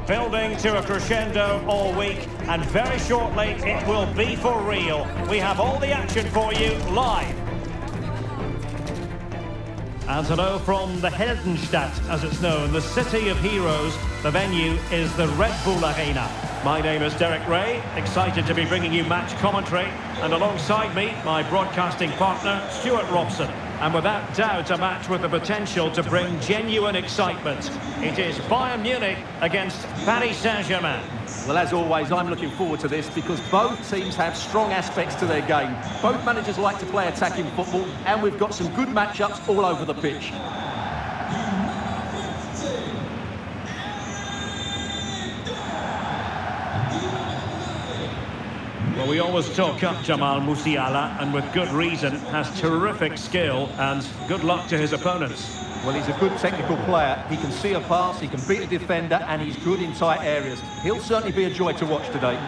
Building to a crescendo all week, and very shortly it will be for real. We have all the action for you live. And hello from the Heldenstadt, as it's known, the city of heroes. The venue is the Red Bull Arena. My name is Derek Ray, excited to be bringing you match commentary. And alongside me, my broadcasting partner, Stuart Robson. And without doubt, a match with the potential to bring genuine excitement. It is Bayern Munich against Paris Saint-Germain. Well, as always, I'm looking forward to this because both teams have strong aspects to their game. Both managers like to play attacking football, and we've got some good matchups all over the pitch. Well, we always talk up Jamal Musiala, and with good reason, has terrific skill, and good luck to his opponents. Well, he's a good technical player. He can see a pass, he can beat a defender, and he's good in tight areas. He'll certainly be a joy to watch today.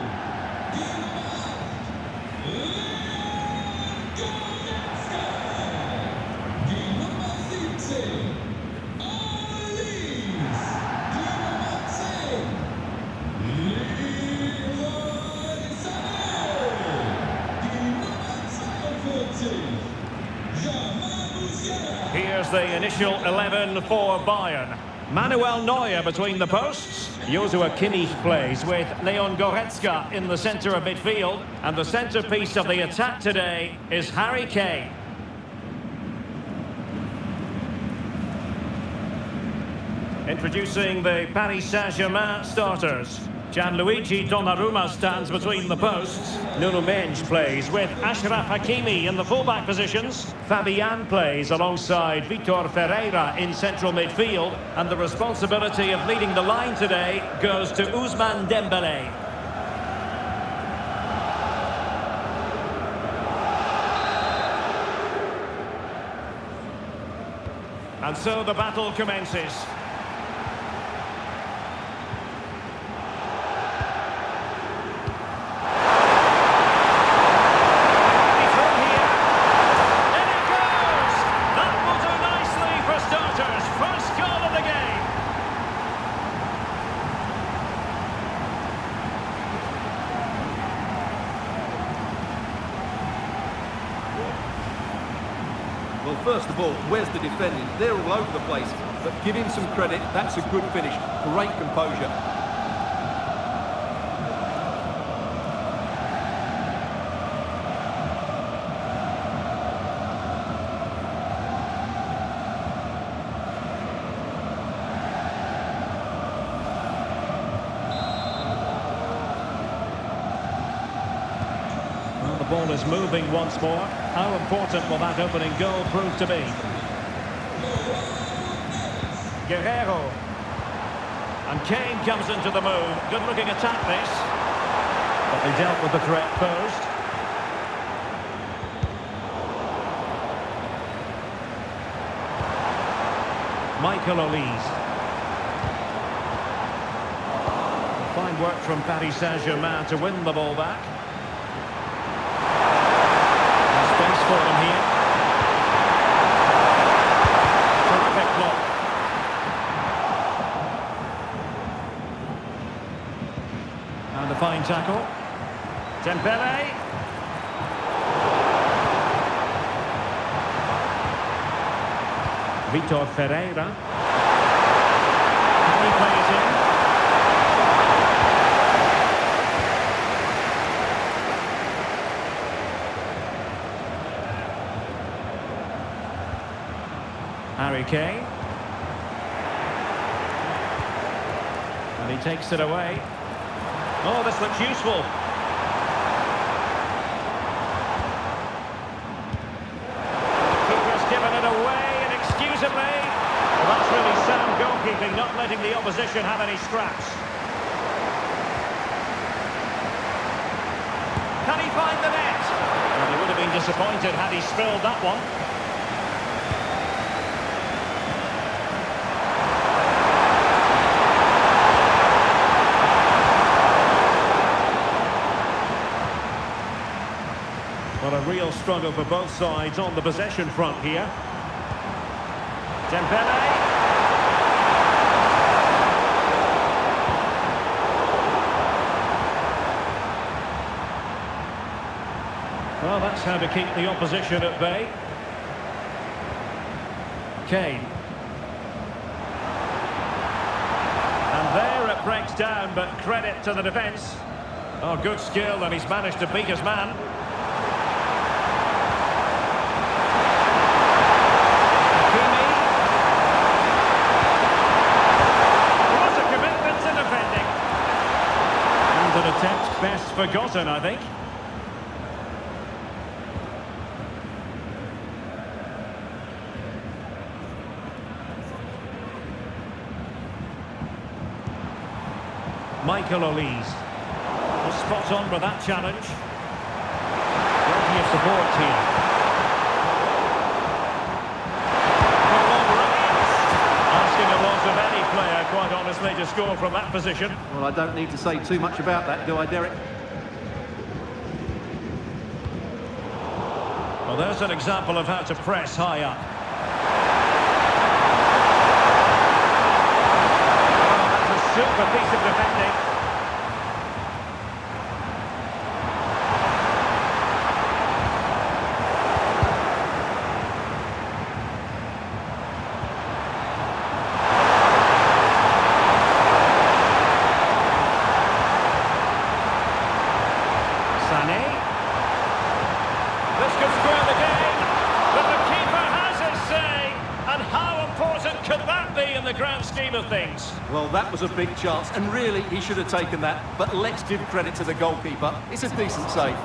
Here's the initial 11 for Bayern. Manuel Neuer between the posts. Joshua Kimmich plays with Leon Goretzka in the centre of midfield. And the centrepiece of the attack today is Harry Kane. Introducing the Paris Saint-Germain starters. Gianluigi Donnarumma stands between the posts. Nuno Mendes plays with Achraf Hakimi in the fullback positions. Fabian plays alongside Vitor Ferreira in central midfield. And the responsibility of leading the line today goes to Ousmane Dembélé. And so the battle commences. Well, first of all, where's the defending? They're all over the place. But give him some credit, that's a good finish. Great composure. Well, the ball is moving once more. How important will that opening goal prove to be? Guerrero. And Kane comes into the move. Good-looking attack, this. But they dealt with the threat posed. Michael Olise. Fine work from Paris Saint-Germain to win the ball back. Space for them here. Terrific block. And a fine tackle. Dembélé. Vitor Ferreira. Can he play it in? Harry Kane. And he takes it away. Oh, this looks useful. Keeper's given it away inexcusably. Well, that's really sound goalkeeping, not letting the opposition have any scraps. Can he find the net? Well, he would have been disappointed had he spilled that one. Well, a real struggle for both sides on the possession front here. Dembélé. Well, that's how to keep the opposition at bay. Kane. And there it breaks down, but credit to the defence. Oh, good skill, and he's managed to beat his man. What a commitment to defending. And an attempt best forgotten, I think. Michael Olise. Spot on with that challenge. Plenty of support here. Asking a lot of any player, quite honestly, to score from that position. Well, I don't need to say too much about that, do I, Derek? Well, there's an example of how to press high up. Oh, that's a super piece of defending. This could square the game, but the keeper has his say. And how important could that be in the grand scheme of things? Well, that was a big chance, and really, he should have taken that. But let's give credit to the goalkeeper. It's a decent save.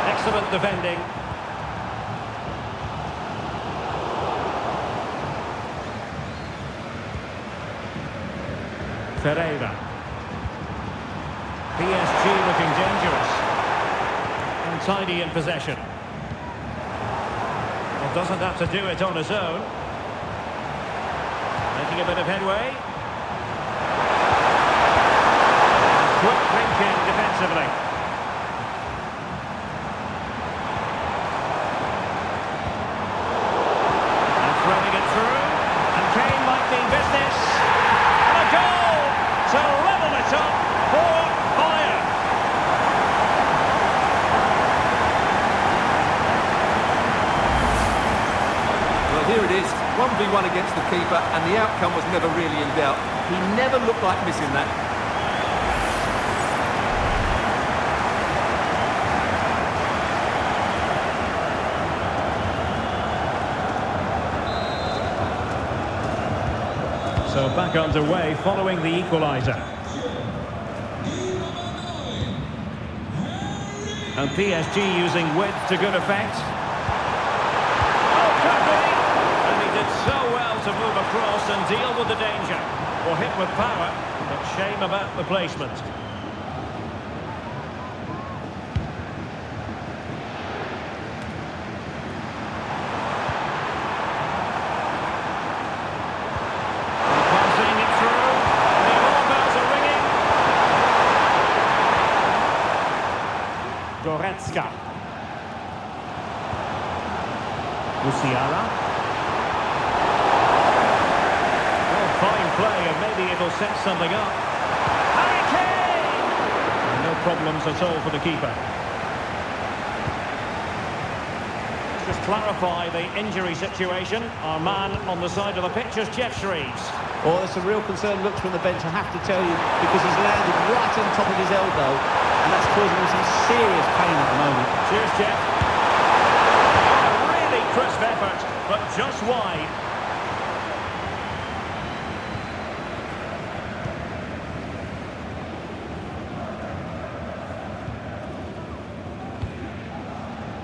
Excellent defending. Ferreira. PSG looking dangerous. Untidy in possession. Well, doesn't have to do it on his own. Making a bit of headway. Quick thinking defensively. And throwing it through. And Kane might mean business. And a goal! To level it up for Bayern. Well, here it is, 1v1 against the keeper, and the outcome was never really in doubt. He never looked like missing that. So back underway following the equaliser. And PSG using width to good effect. Oh, could be! And he did so well to move across and deal with the danger. Or hit with power, but shame about the placement. Goretzka. Musiala. Oh, fine play, and maybe it'll set something up. Harry Kane! And no problems at all for the keeper. Just clarify the injury situation. Our man on the side of the pitch is Jeff Shreves. Well, there's some real concern looks from the bench, I have to tell you, because he's landed right on top of his elbow, and that's causing him some serious pain at the moment. Cheers, Jeff. A really crisp effort, but just wide.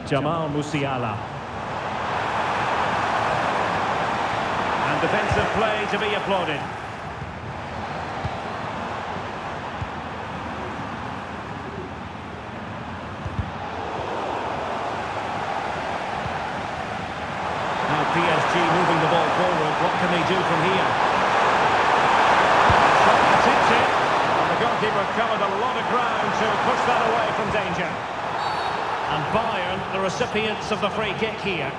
Jamal Musiala. And defensive play to be applauded. PSG moving the ball forward. What can they do from here? Shot attempted. And the goalkeeper covered a lot of ground to push that away from danger. And Bayern, the recipients of the free kick here.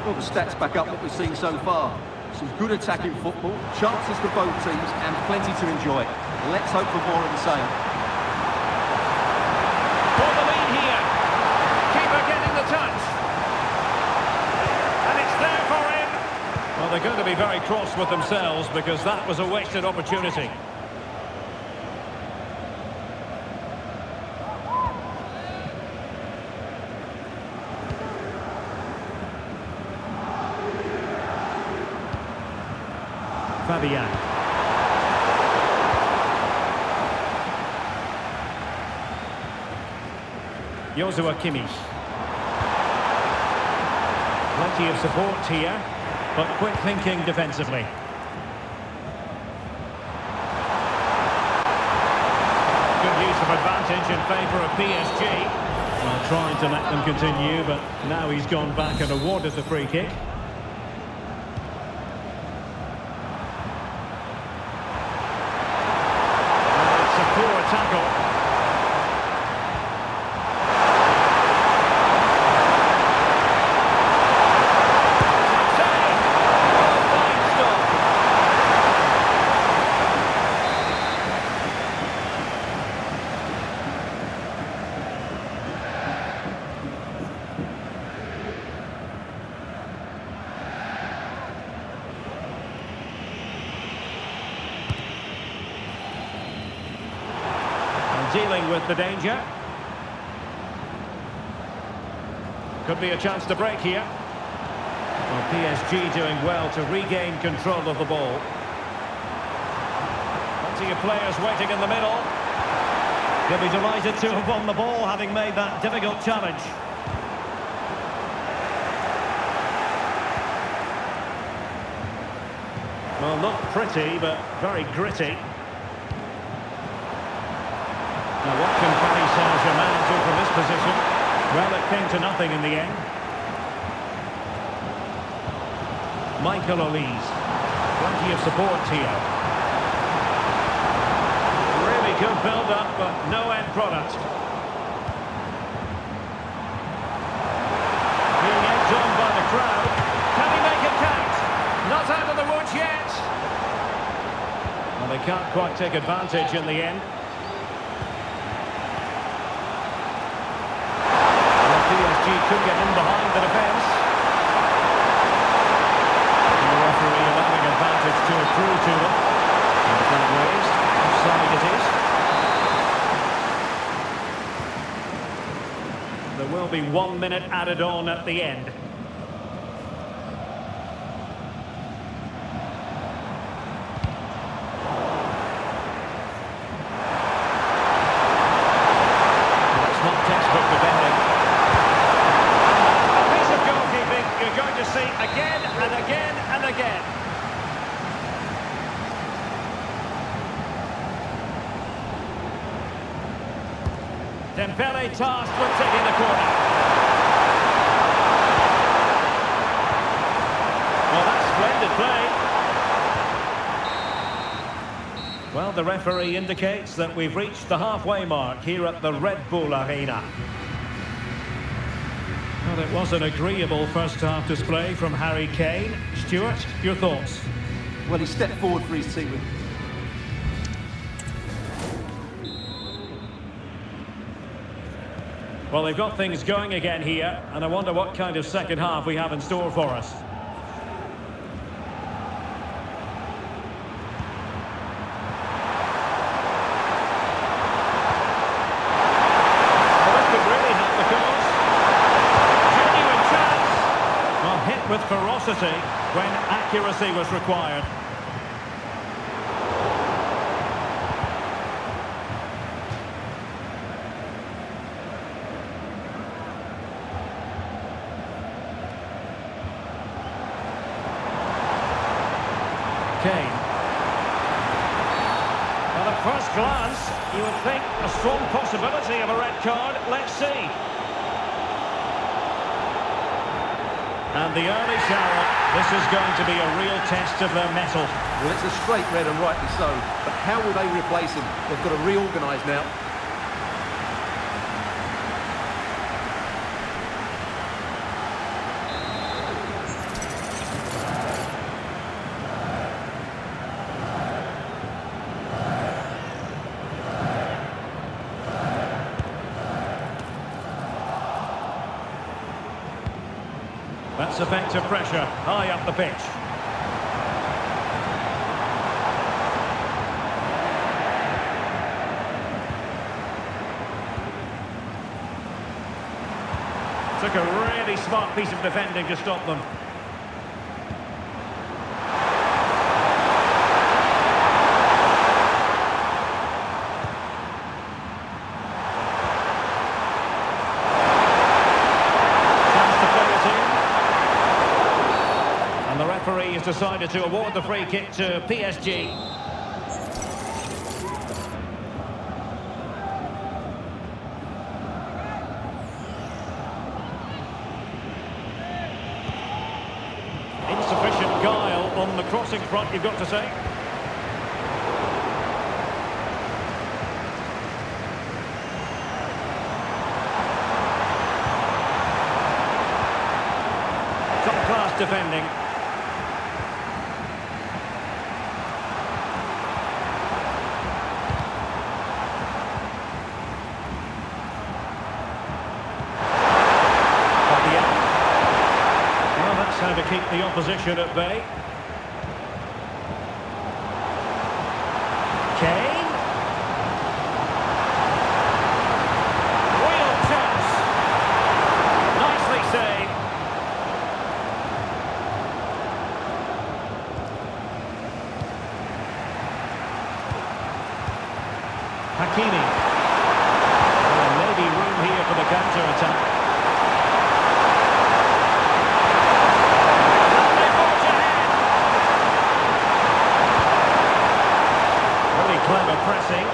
Well, the stats back up what we've seen so far. Some good attacking football, chances for both teams, and plenty to enjoy. Let's hope for more of the same. For the lead here. Keeper getting the touch. And it's there for him. Well, they're going to be very cross with themselves because that was a wasted opportunity. Fabian. Joshua Kimmich. Plenty of support here, but quick thinking defensively. Good use of advantage in favour of PSG. Well, trying to let them continue, but now he's gone back and awarded the free kick. Tackle. Dealing with the danger. Could be a chance to break here. Well, PSG doing well to regain control of the ball. Plenty of players waiting in the middle. He'll be delighted to have won the ball, having made that difficult challenge. Well, not pretty, but very gritty. Now, what can Paris Saint-Germain do from this position? Well, it came to nothing in the end. Michael Olise. Plenty of support here. Really good build-up, but no end product. Being egged on by the crowd. Can he make it count? Not out of the woods yet. Well, they can't quite take advantage in the end. PSG could get in behind the defence. And the referee allowing advantage to accrue to them. And the flag raised. Offside it is. There will be 1 minute added on at the end. That's not textbook defending. Going to see again and again and again. Dembele tasked with taking the corner. Well, that's splendid play. Well, the referee indicates that we've reached the halfway mark here at the Red Bull Arena. Well, it was an agreeable first-half display from Harry Kane. Stuart, your thoughts? Well, he stepped forward for his team. Well, they've got things going again here, and I wonder what kind of second half we have in store for us. With ferocity when accuracy was required. Kane. Well, at first glance, you would think a strong possibility of a red card. Let's see. And the early shower, this is going to be a real test of their mettle. Well, it's a straight red and rightly so, but how will they replace him? They've got to reorganise now. That's effective pressure, high up the pitch. Took a really smart piece of defending to stop them. And the referee has decided to award the free kick to PSG. Insufficient guile on the crossing front, you've got to say. Top-class defending. How to keep the opposition at bay. Kane. Real chance. Nicely saved. Hakimi. Well, maybe room here for the counter-attack. Clever pressing.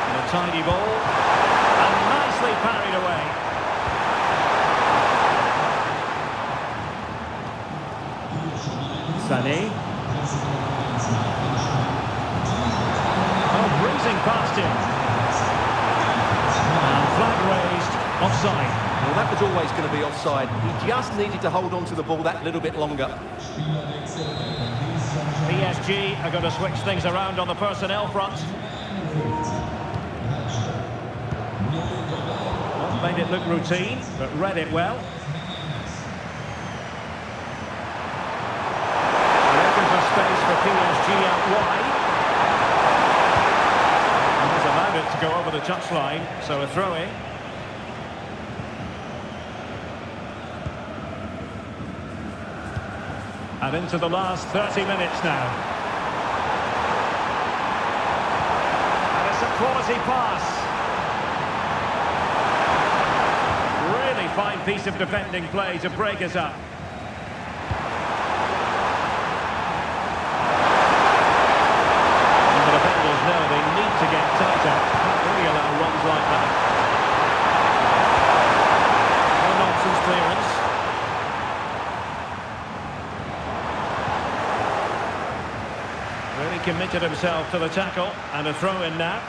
And a tiny ball. And nicely parried away. Sané. Oh, breezing past him. And flag raised. Offside. Well, that was always going to be offside. He just needed to hold on to the ball that little bit longer. PSG are going to switch things around on the personnel front. Not made it look routine, but read it well. Looking for space for PSG out wide. And he's allowed it to go over the touchline, so a throw-in. And into the last 30 minutes now. And it's a quality pass. Really fine piece of defending play to break us up. And the defenders know they need to get tighter. Can't really allow runs like that. No nonsense clearance. Really committed himself to the tackle, and a throw-in now.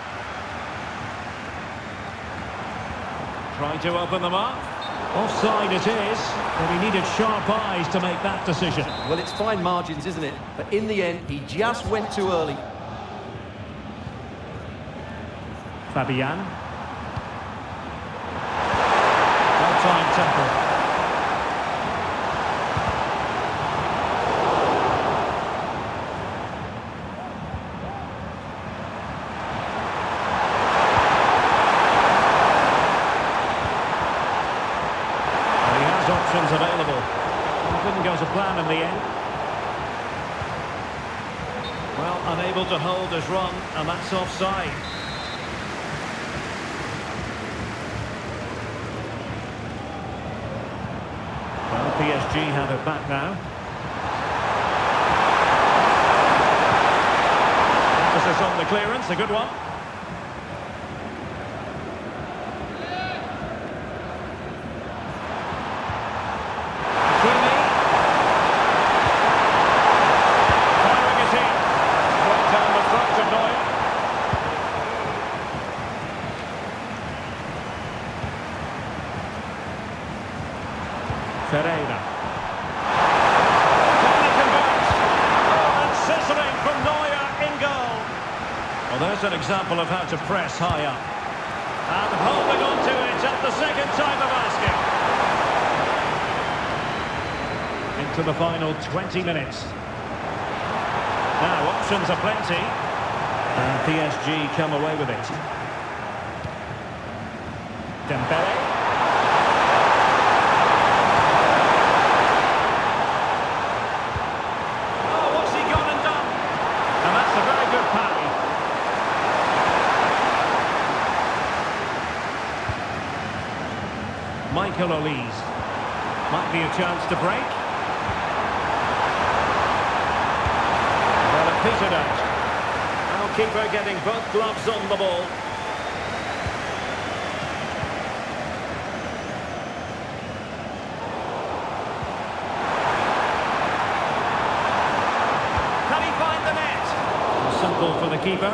Trying to open them up. Offside it is, but he needed sharp eyes to make that decision. Well, it's fine margins, isn't it? But in the end, he just went too early. Fabian. Well-timed tackle. Options available. It didn't go to plan in the end. Well, unable to hold his run, and that's offside. Well, PSG have it back now. Emphasis on the clearance, a good one. Pereira. Can he convert? Oh, and sizzling from Neuer in goal. Well, there's an example of how to press high up. And holding on to it at the second time of asking. into the final 20 minutes. Now, options are plenty. And PSG come away with it. Dembele. Oh, what's he gone and done? And that's a very good parry. Michael Olise. Might be a chance to break. Well, it petered out. Now keeper getting both gloves on the ball. Can he find the net? Simple for the keeper.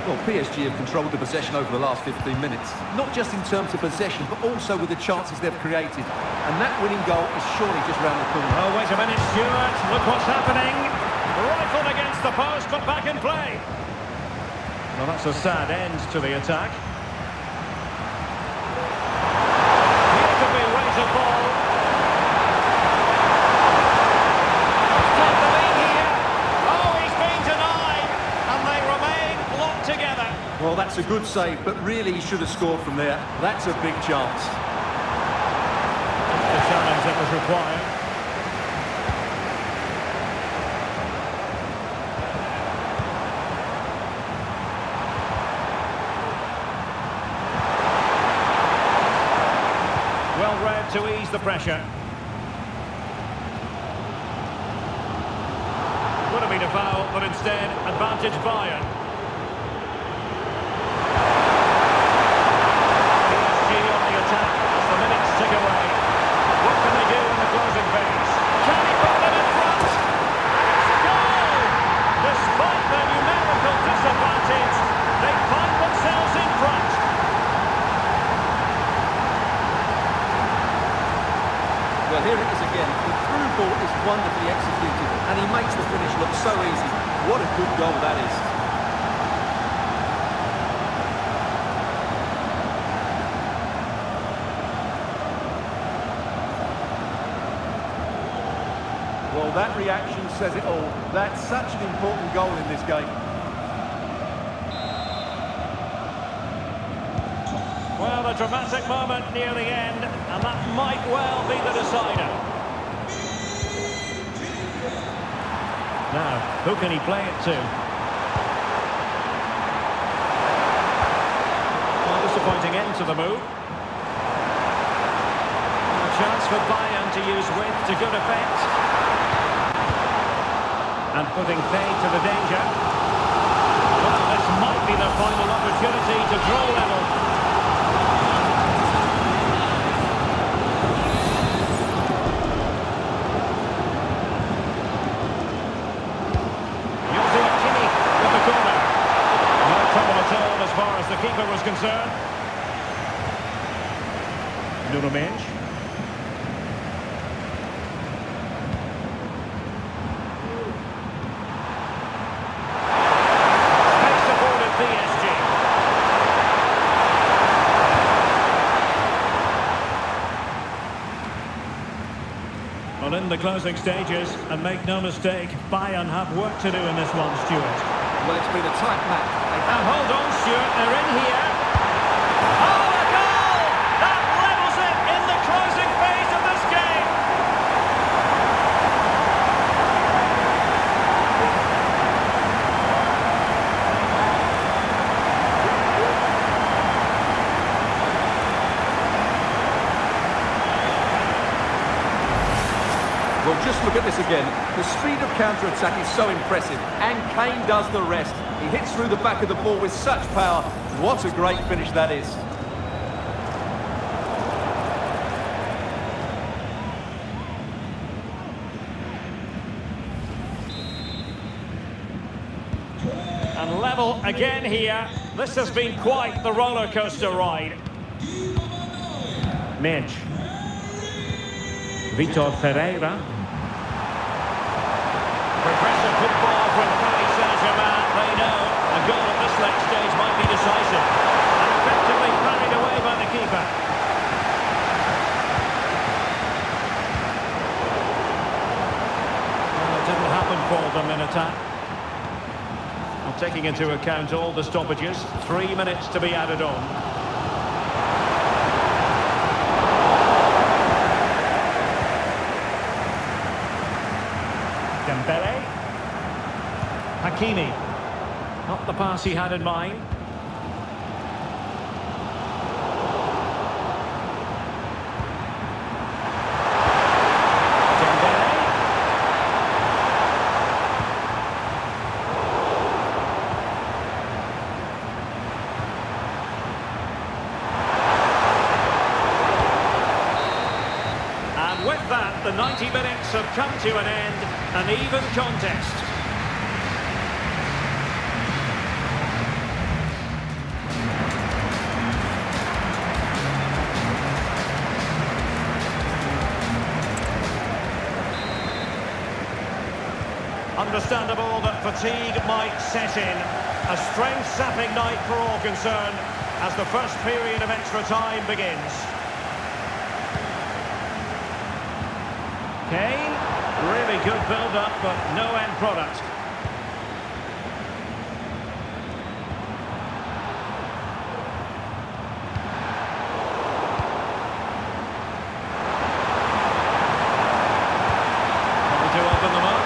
Well, PSG have controlled the possession over the last 15 minutes. Not just in terms of possession, but also with the chances they've created. And that winning goal is surely just round the corner. Oh, wait a minute, Stuart. Look what's happening. Rifled against the post, but back in play. Well, that's a sad end to the attack. Here could be ways of ball. Take the lead here. Oh, he's been denied. And they remain locked together. Well, that's a good save, but really he should have scored from there. That's a big chance. The challenge that was required. Well read to ease the pressure. Would have been a foul, but instead, advantage Bayern. PSG on the attack as the minutes tick away. What can they do in the closing phase? Can he put them in front? And it's a goal! Despite their numerical disadvantage, they find themselves in front. Well, here it is again. The through ball is wonderfully executed, and he makes the finish look so easy. What a good goal that is. Well, that reaction says it all. That's such an important goal in this game. Well, a dramatic moment near the end, and that might well be the decider. Now, who can he play it to? Well, disappointing end to the move. A chance for Bayern to use width to good effect. And putting paid to the danger. Well, this might be the final opportunity to draw level. As far as the keeper was concerned. Nuno Mendes. Space afforded PSG. Well, in the closing stages, and make no mistake, Bayern have work to do in this one, Stuart. Well, it's been a tight match. And hold on, Stuart, they're in here. Oh, a goal! That levels it in the closing phase of this game. Well, just look at this again. The speed of counter-attack is so impressive, and Kane does the rest. He hits through the back of the ball with such power. What a great finish that is. And level again here. This has been quite the roller coaster ride. Mendes. Vitor Pereira. Progressive football from Paris Saint-Germain. They know a goal at this late stage might be decisive. And effectively carried away by the keeper. them in attack. Well, taking into account all the stoppages, 3 minutes to be added on. Dembele. Hakimi. Not the pass he had in mind. With that, the 90 minutes have come to an end, an even contest. Understandable that fatigue might set in. A strength-sapping night for all concerned as the first period of extra time begins. Kane, really good build-up, but no end product. Trying to open them up.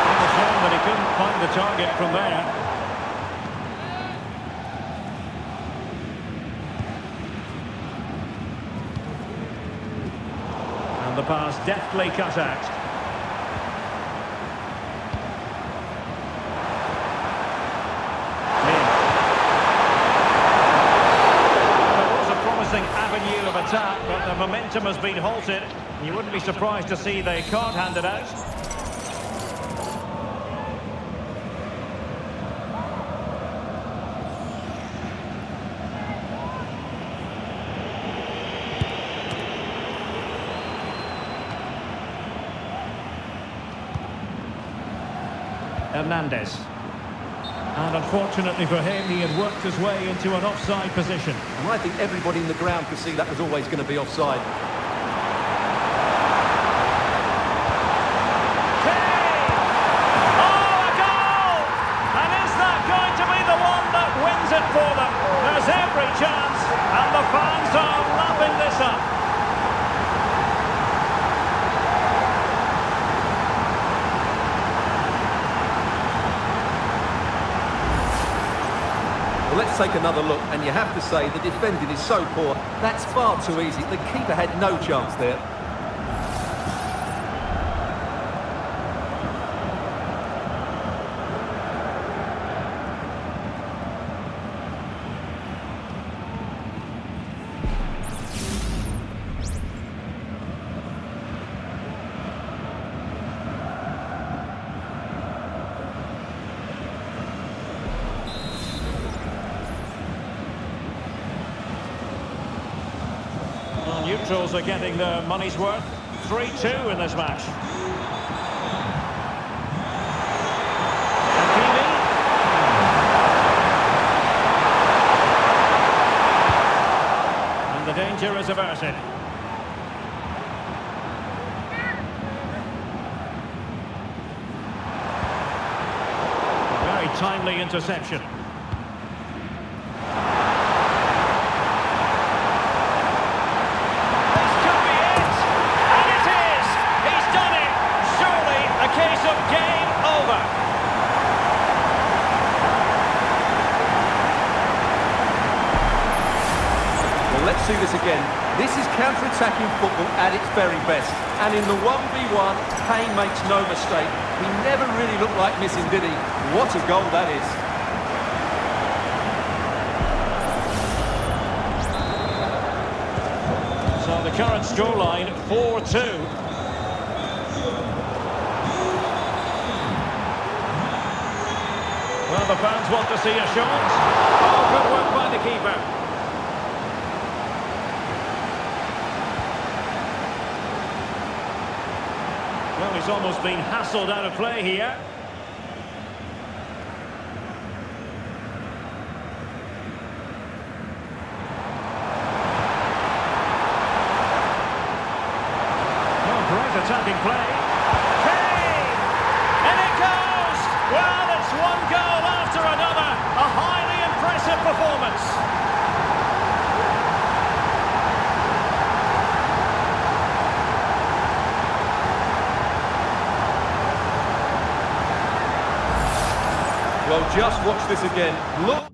He was wrong, but he couldn't find the target from there. The pass deftly cut out. There was a promising avenue of attack, but the momentum has been halted. You wouldn't be surprised to see the card handed out. Hernandez. And unfortunately for him, he had worked his way into an offside position. And I think everybody in the ground could see that was always going to be offside. Kane! Oh, a goal! And is that going to be the one that wins it for them? There's every chance, and the fans are lapping this up. Let's take another look, and you have to say the defending is so poor. That's far too easy. The keeper had no chance there. Neutrals are getting their money's worth. 3-2 in this match. Hakimi. And the danger is averted. A very timely interception. Let's see this again. This is counter-attacking football at its very best. And in the 1v1, Kane makes no mistake. He never really looked like missing, did he? What a goal that is. So the current scoreline, 4-2. Well, the fans want to see a shot. Oh, good work by the keeper. Well, he's almost been hassled out of play here. Oh, great attacking play. Kane! And it goes! Just watch this again. Look.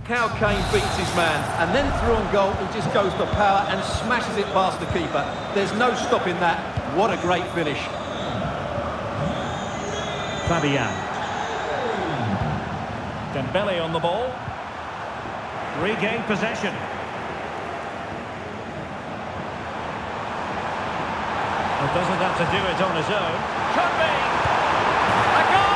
How Kane beats his man, and then through on goal, he just goes for power and smashes it past the keeper. There's no stopping that. What a great finish. Fabian. Dembele on the ball. Regain possession. Well, doesn't have to do it on his own. Could be! A goal!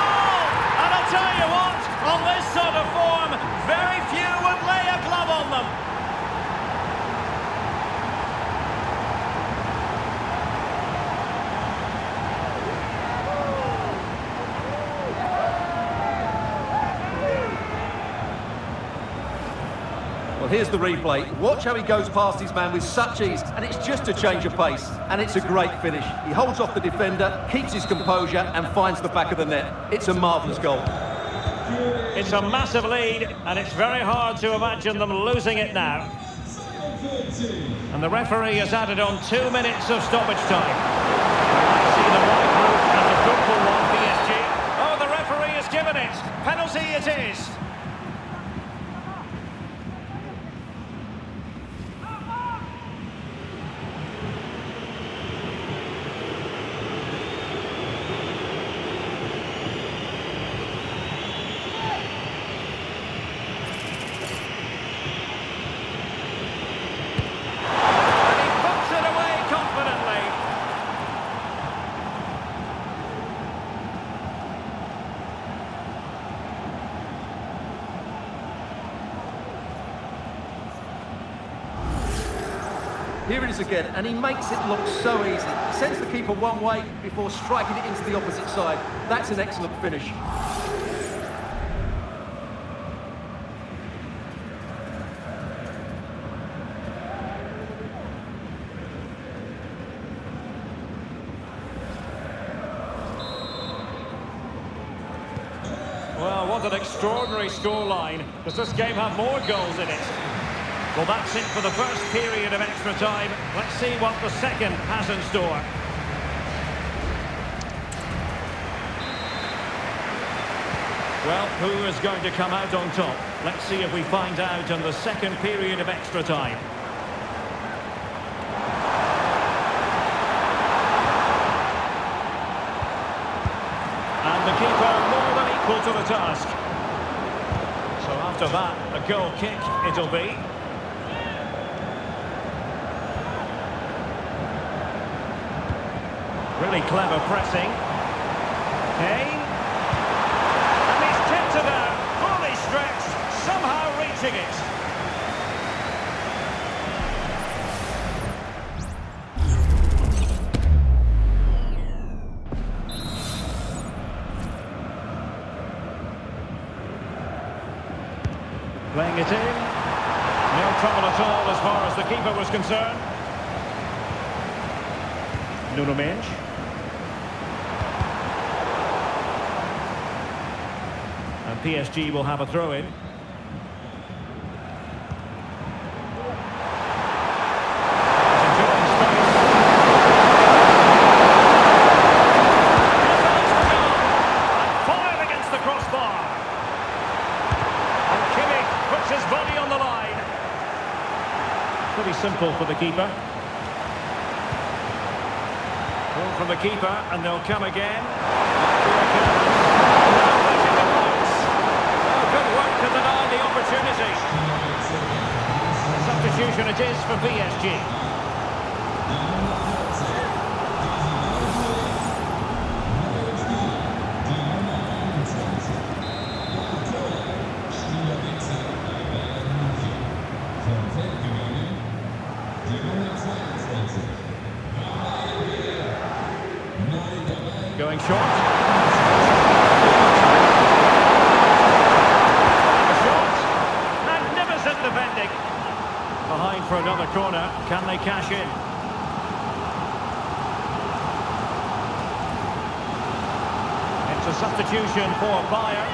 And I'll tell you what, on this sort of form, very few would lay a glove on them. Well, here's the replay. Watch how he goes past his man with such ease, and it's just a change of pace. And it's a great finish. He holds off the defender, keeps his composure, and finds the back of the net. It's a marvellous goal. It's a massive lead, and it's very hard to imagine them losing it now. And the referee has added on 2 minutes of stoppage time. I see the right route and the football one, PSG. Oh, the referee has given it. Penalty it is. Here it is again, and he makes it look so easy. He sends the keeper one way before striking it into the opposite side. That's an excellent finish. Well, what an extraordinary scoreline. Does this game have more goals in it? Well, that's it for the first period of extra time. Let's see what the second has in store. Well, who is going to come out on top? Let's see if we find out in the second period of extra time. And the keeper more than equal to the task. So after that, a goal kick it'll be. Really clever pressing. Kane. And he's tipped it out, fully stretched, somehow reaching it. Playing it in. No trouble at all as far as the keeper was concerned. Nuno Mendes. And PSG will have a throw-in. Fired against the crossbar. And Kimmich puts his body on the line. Pretty simple for the keeper. Ball from the keeper, and they'll come again. Good work to deny the opportunity. A substitution it is for PSG. Going short. Defending. Behind for another corner. Can they cash in? It's a substitution for Bayern.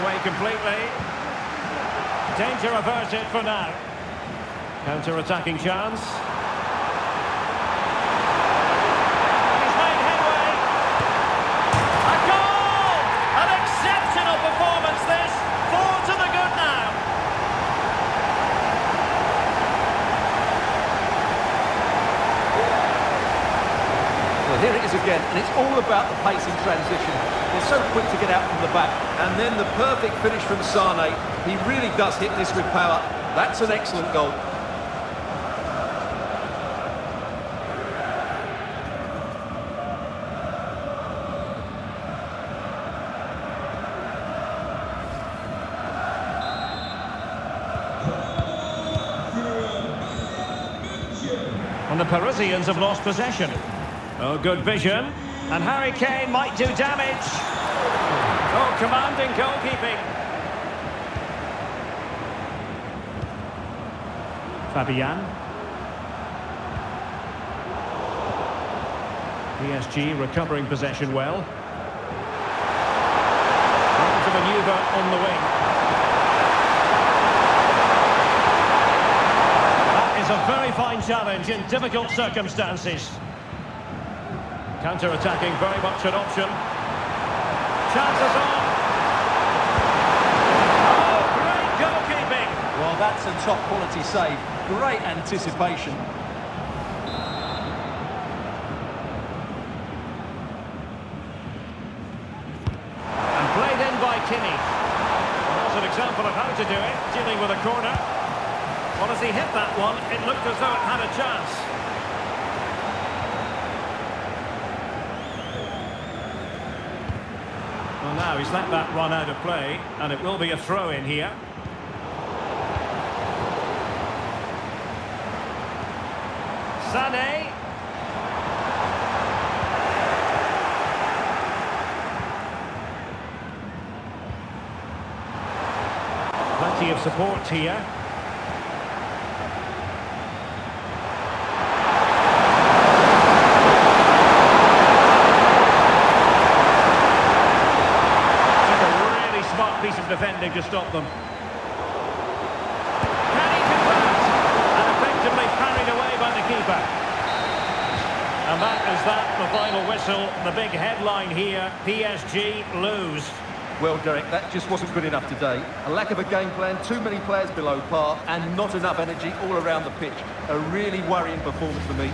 away completely. Danger averted for now. Counter-attacking chance. He's made headway. A goal! An exceptional performance this. 4 to the good now. Well, here it is again, and it's all about the pace in transition. They're so quick to get out from the back, and then the perfect finish from Sané. He really does hit this with power. That's an excellent goal. And the Parisians have lost possession. Oh, good vision. And Harry Kane might do damage. Oh, commanding goalkeeping. Fabian. PSG recovering possession well. Trying to manoeuvre on the wing. That is a very fine challenge in difficult circumstances. Counter-attacking, very much an option. Chances on. Oh, great goalkeeping. Well, that's a top-quality save. Great anticipation. And played in by Kinney. Well, that's an example of how to do it, dealing with a corner. Well, as he hit that one, it looked as though it had a chance. Well, now he's let that run out of play, and it will be a throw-in here. Sané. Plenty of support here. Piece of defending to stop them. Can he convert? And effectively carried away by the keeper. And that is the final whistle. The big headline here, PSG lose. Well, Derek, that just wasn't good enough today. A lack of a game plan, too many players below par, and not enough energy all around the pitch. A really worrying performance for me.